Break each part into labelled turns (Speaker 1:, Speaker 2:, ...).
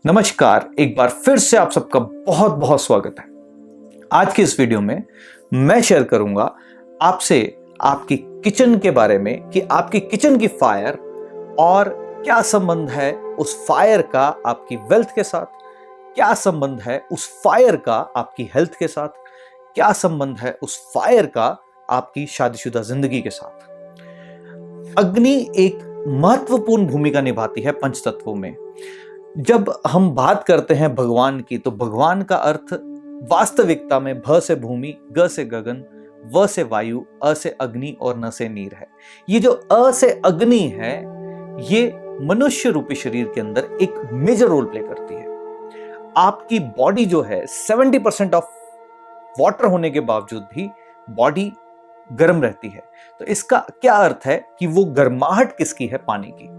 Speaker 1: नमस्कार, एक बार फिर से आप सबका बहुत बहुत स्वागत है। आज की इस वीडियो में मैं शेयर करूंगा आपसे आपकी किचन के बारे में कि आपकी किचन की फायर और क्या संबंध है उस फायर का आपकी वेल्थ के साथ, क्या संबंध है उस फायर का आपकी हेल्थ के साथ, क्या संबंध है उस फायर का आपकी शादीशुदा जिंदगी के साथ। अग्नि एक महत्वपूर्ण भूमिका निभाती है पंचतत्वों में। जब हम बात करते हैं भगवान की, तो भगवान का अर्थ वास्तविकता में भ से भूमि, ग से गगन, व से वायु, अ से अग्नि और न से नीर है। ये जो अ से अग्नि है, ये मनुष्य रूपी शरीर के अंदर एक मेजर रोल प्ले करती है। आपकी बॉडी जो है 70% ऑफ वाटर होने के बावजूद भी बॉडी गर्म रहती है। तो इसका क्या अर्थ है कि वो गर्माहट किसकी है? पानी की।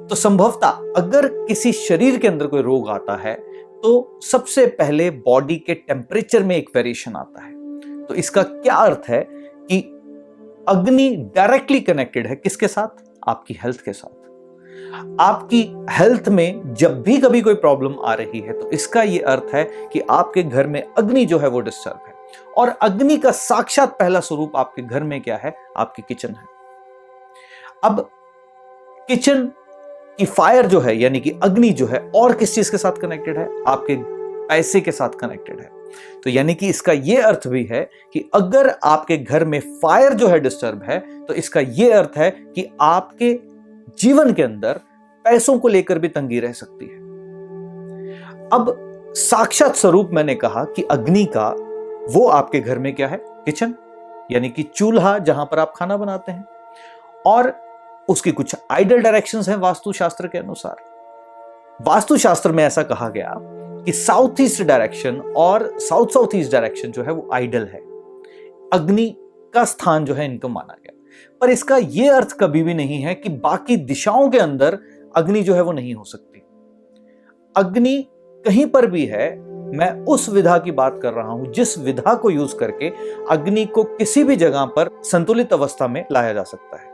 Speaker 1: तो संभवतः अगर किसी शरीर के अंदर कोई रोग आता है तो सबसे पहले बॉडी के टेम्परेचर में एक वेरिएशन आता है। तो इसका क्या अर्थ है कि अग्नि डायरेक्टली कनेक्टेड है किसके साथ? आपकी हेल्थ के साथ। आपकी हेल्थ में जब भी कभी कोई प्रॉब्लम आ रही है तो इसका यह अर्थ है कि आपके घर में अग्नि जो है वो डिस्टर्ब है। और अग्नि का साक्षात पहला स्वरूप आपके घर में क्या है? आपकी किचन है। अब किचन की फायर जो है, यानी कि अग्नि जो है, और किस चीज के साथ कनेक्टेड है? आपके पैसे के साथ कनेक्टेड है। तो यानी कि इसका यह अर्थ भी है कि अगर आपके घर में फायर जो है डिस्टर्ब है, तो इसका यह अर्थ है कि आपके जीवन के अंदर पैसों को लेकर भी तंगी रह सकती है। अब साक्षात स्वरूप मैंने कहा कि अग्नि का, वो आपके घर में क्या है? किचन, यानी कि चूल्हा जहां पर आप खाना बनाते हैं। और उसकी कुछ आइडल डायरेक्शंस हैं वास्तुशास्त्र के अनुसार। वास्तुशास्त्र में ऐसा कहा गया कि साउथ ईस्ट डायरेक्शन और साउथ साउथ ईस्ट डायरेक्शन जो है वो आइडल है, अग्नि का स्थान जो है इनको माना गया। पर इसका यह अर्थ कभी भी नहीं है कि बाकी दिशाओं के अंदर अग्नि जो है वो नहीं हो सकती। अग्नि कहीं पर भी है। मैं उस विधा की बात कर रहा हूं जिस विधा को यूज करके अग्नि को किसी भी जगह पर संतुलित अवस्था में लाया जा सकता है।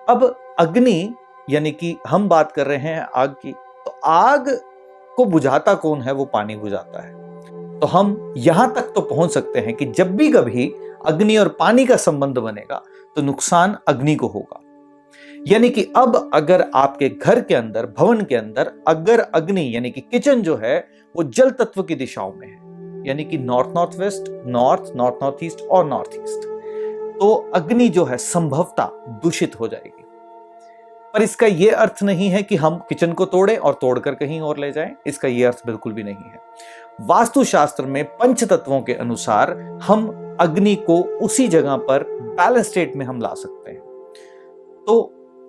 Speaker 1: अब अग्नि, यानी कि हम बात कर रहे हैं आग की, तो आग को बुझाता कौन है? वो पानी बुझाता है। तो हम यहां तक तो पहुंच सकते हैं कि जब भी कभी अग्नि और पानी का संबंध बनेगा तो नुकसान अग्नि को होगा। यानी कि अब अगर आपके घर के अंदर, भवन के अंदर अगर अग्नि, यानी कि किचन जो है वो जल तत्व की दिशाओं में है, यानी कि north north west, north north north east और नॉर्थ ईस्ट, तो अग्नि जो है संभवतः दूषित हो जाएगी। पर इसका यह अर्थ नहीं है कि हम किचन को तोड़ें और तोड़कर कहीं और ले जाएं। इसका यह अर्थ बिल्कुल भी नहीं है। वास्तुशास्त्र में पंच तत्वों के अनुसार हम अग्नि को उसी जगह पर बैलेंस स्टेट में हम ला सकते हैं। तो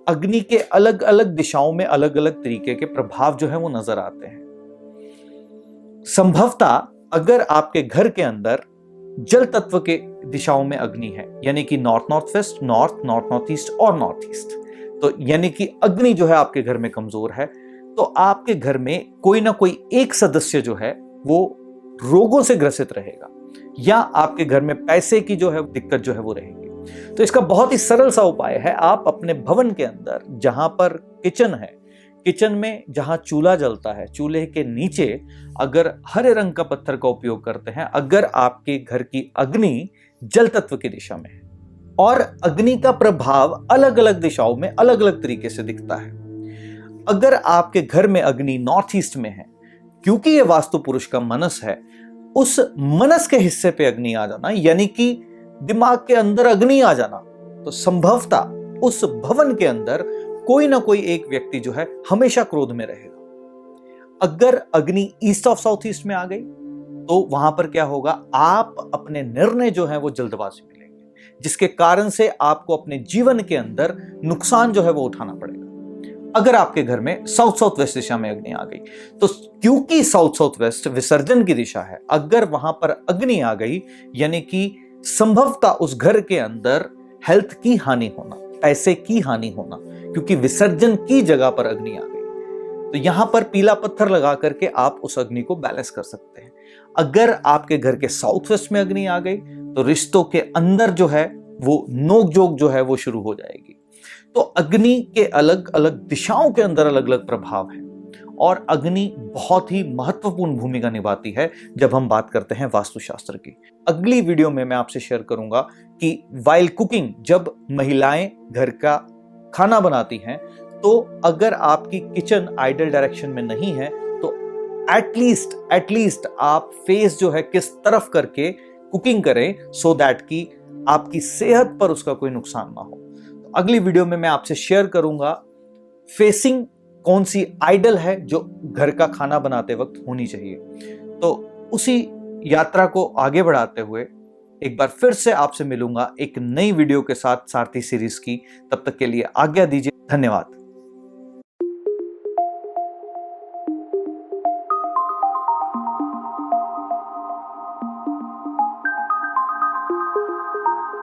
Speaker 1: अग्नि के अलग अलग दिशाओं में अलग अलग तरीके के प्रभाव जो है वो नजर आते हैं। संभवतः अगर आपके घर के अंदर जल तत्व के दिशाओं में अग्नि है, यानी कि north north west, north north north east और नॉर्थ ईस्ट, तो यानी कि अग्नि जो है आपके घर में कमजोर है, तो आपके घर में कोई ना कोई एक सदस्य जो है वो रोगों से ग्रसित रहेगा, या आपके घर में पैसे की जो है दिक्कत जो है वो रहेगी। तो इसका बहुत ही सरल सा उपाय है, आप अपने भवन के अंदर जहां पर किचन है, किचन में जहां चूल्हा जलता है, चूल्हे के नीचे अगर हरे रंग का पत्थर का उपयोग करते हैं, अगर आपके घर की अग्नि जल तत्व की दिशा में है, और अग्नि का प्रभाव अलग अलग दिशाओं में अलग अलग तरीके से दिखता है। अगर आपके घर में अग्नि नॉर्थ ईस्ट में है, क्योंकि यह वास्तु पुरुष का मनस है, उस मनस के हिस्से पे अग्नि आ जाना, यानी कि दिमाग के अंदर अग्नि आ जाना, तो संभवतः उस भवन के अंदर कोई ना कोई एक व्यक्ति जो है हमेशा क्रोध में रहेगा। अगर अग्नि ईस्ट ऑफ साउथ ईस्ट में आ गई तो वहां पर क्या होगा? आप अपने निर्णय जो है वो जल्दबाजी में लेंगे, जिसके कारण से आपको अपने जीवन के अंदर नुकसान जो है वो उठाना पड़ेगा। अगर आपके घर में साउथ साउथ वेस्ट दिशा में अग्नि आ गई, तो क्योंकि साउथ साउथ वेस्ट विसर्जन की दिशा है, अगर वहां पर अग्नि आ गई, यानी कि संभवतः उस घर के अंदर हेल्थ की हानि होना, पैसे की हानि होना, क्योंकि विसर्जन की जगह पर अग्नि आ गई। तो यहां पर पीला पत्थर लगा करके आप उस अग्नि को बैलेंस कर सकते हैं। अगर आपके घर के साउथ वेस्ट में अग्नि आ गई तो रिश्तों के अंदर जो है वो नोकझोंक जो है वो शुरू हो जाएगी। तो अग्नि के अलग अलग दिशाओं के अंदर अलग अलग प्रभाव है, और अग्नि बहुत ही महत्वपूर्ण भूमिका निभाती है जब हम बात करते हैं वास्तुशास्त्र की। अगली वीडियो में मैं आपसे शेयर करूंगा कि वाइल कुकिंग, जब महिलाएं घर का खाना बनाती हैं, तो अगर आपकी किचन आइडल डायरेक्शन में नहीं है तो एटलीस्ट आप फेस जो है किस तरफ करके कुकिंग करें, सो दैट कि आपकी सेहत पर उसका कोई नुकसान ना हो। तो अगली वीडियो में मैं आपसे शेयर करूंगा फेसिंग कौन सी आइडल है जो घर का खाना बनाते वक्त होनी चाहिए। तो उसी यात्रा को आगे बढ़ाते हुए एक बार फिर से आपसे मिलूंगा एक नई वीडियो के साथ सारथी सीरीज की। तब तक के लिए आज्ञा दीजिए। धन्यवाद।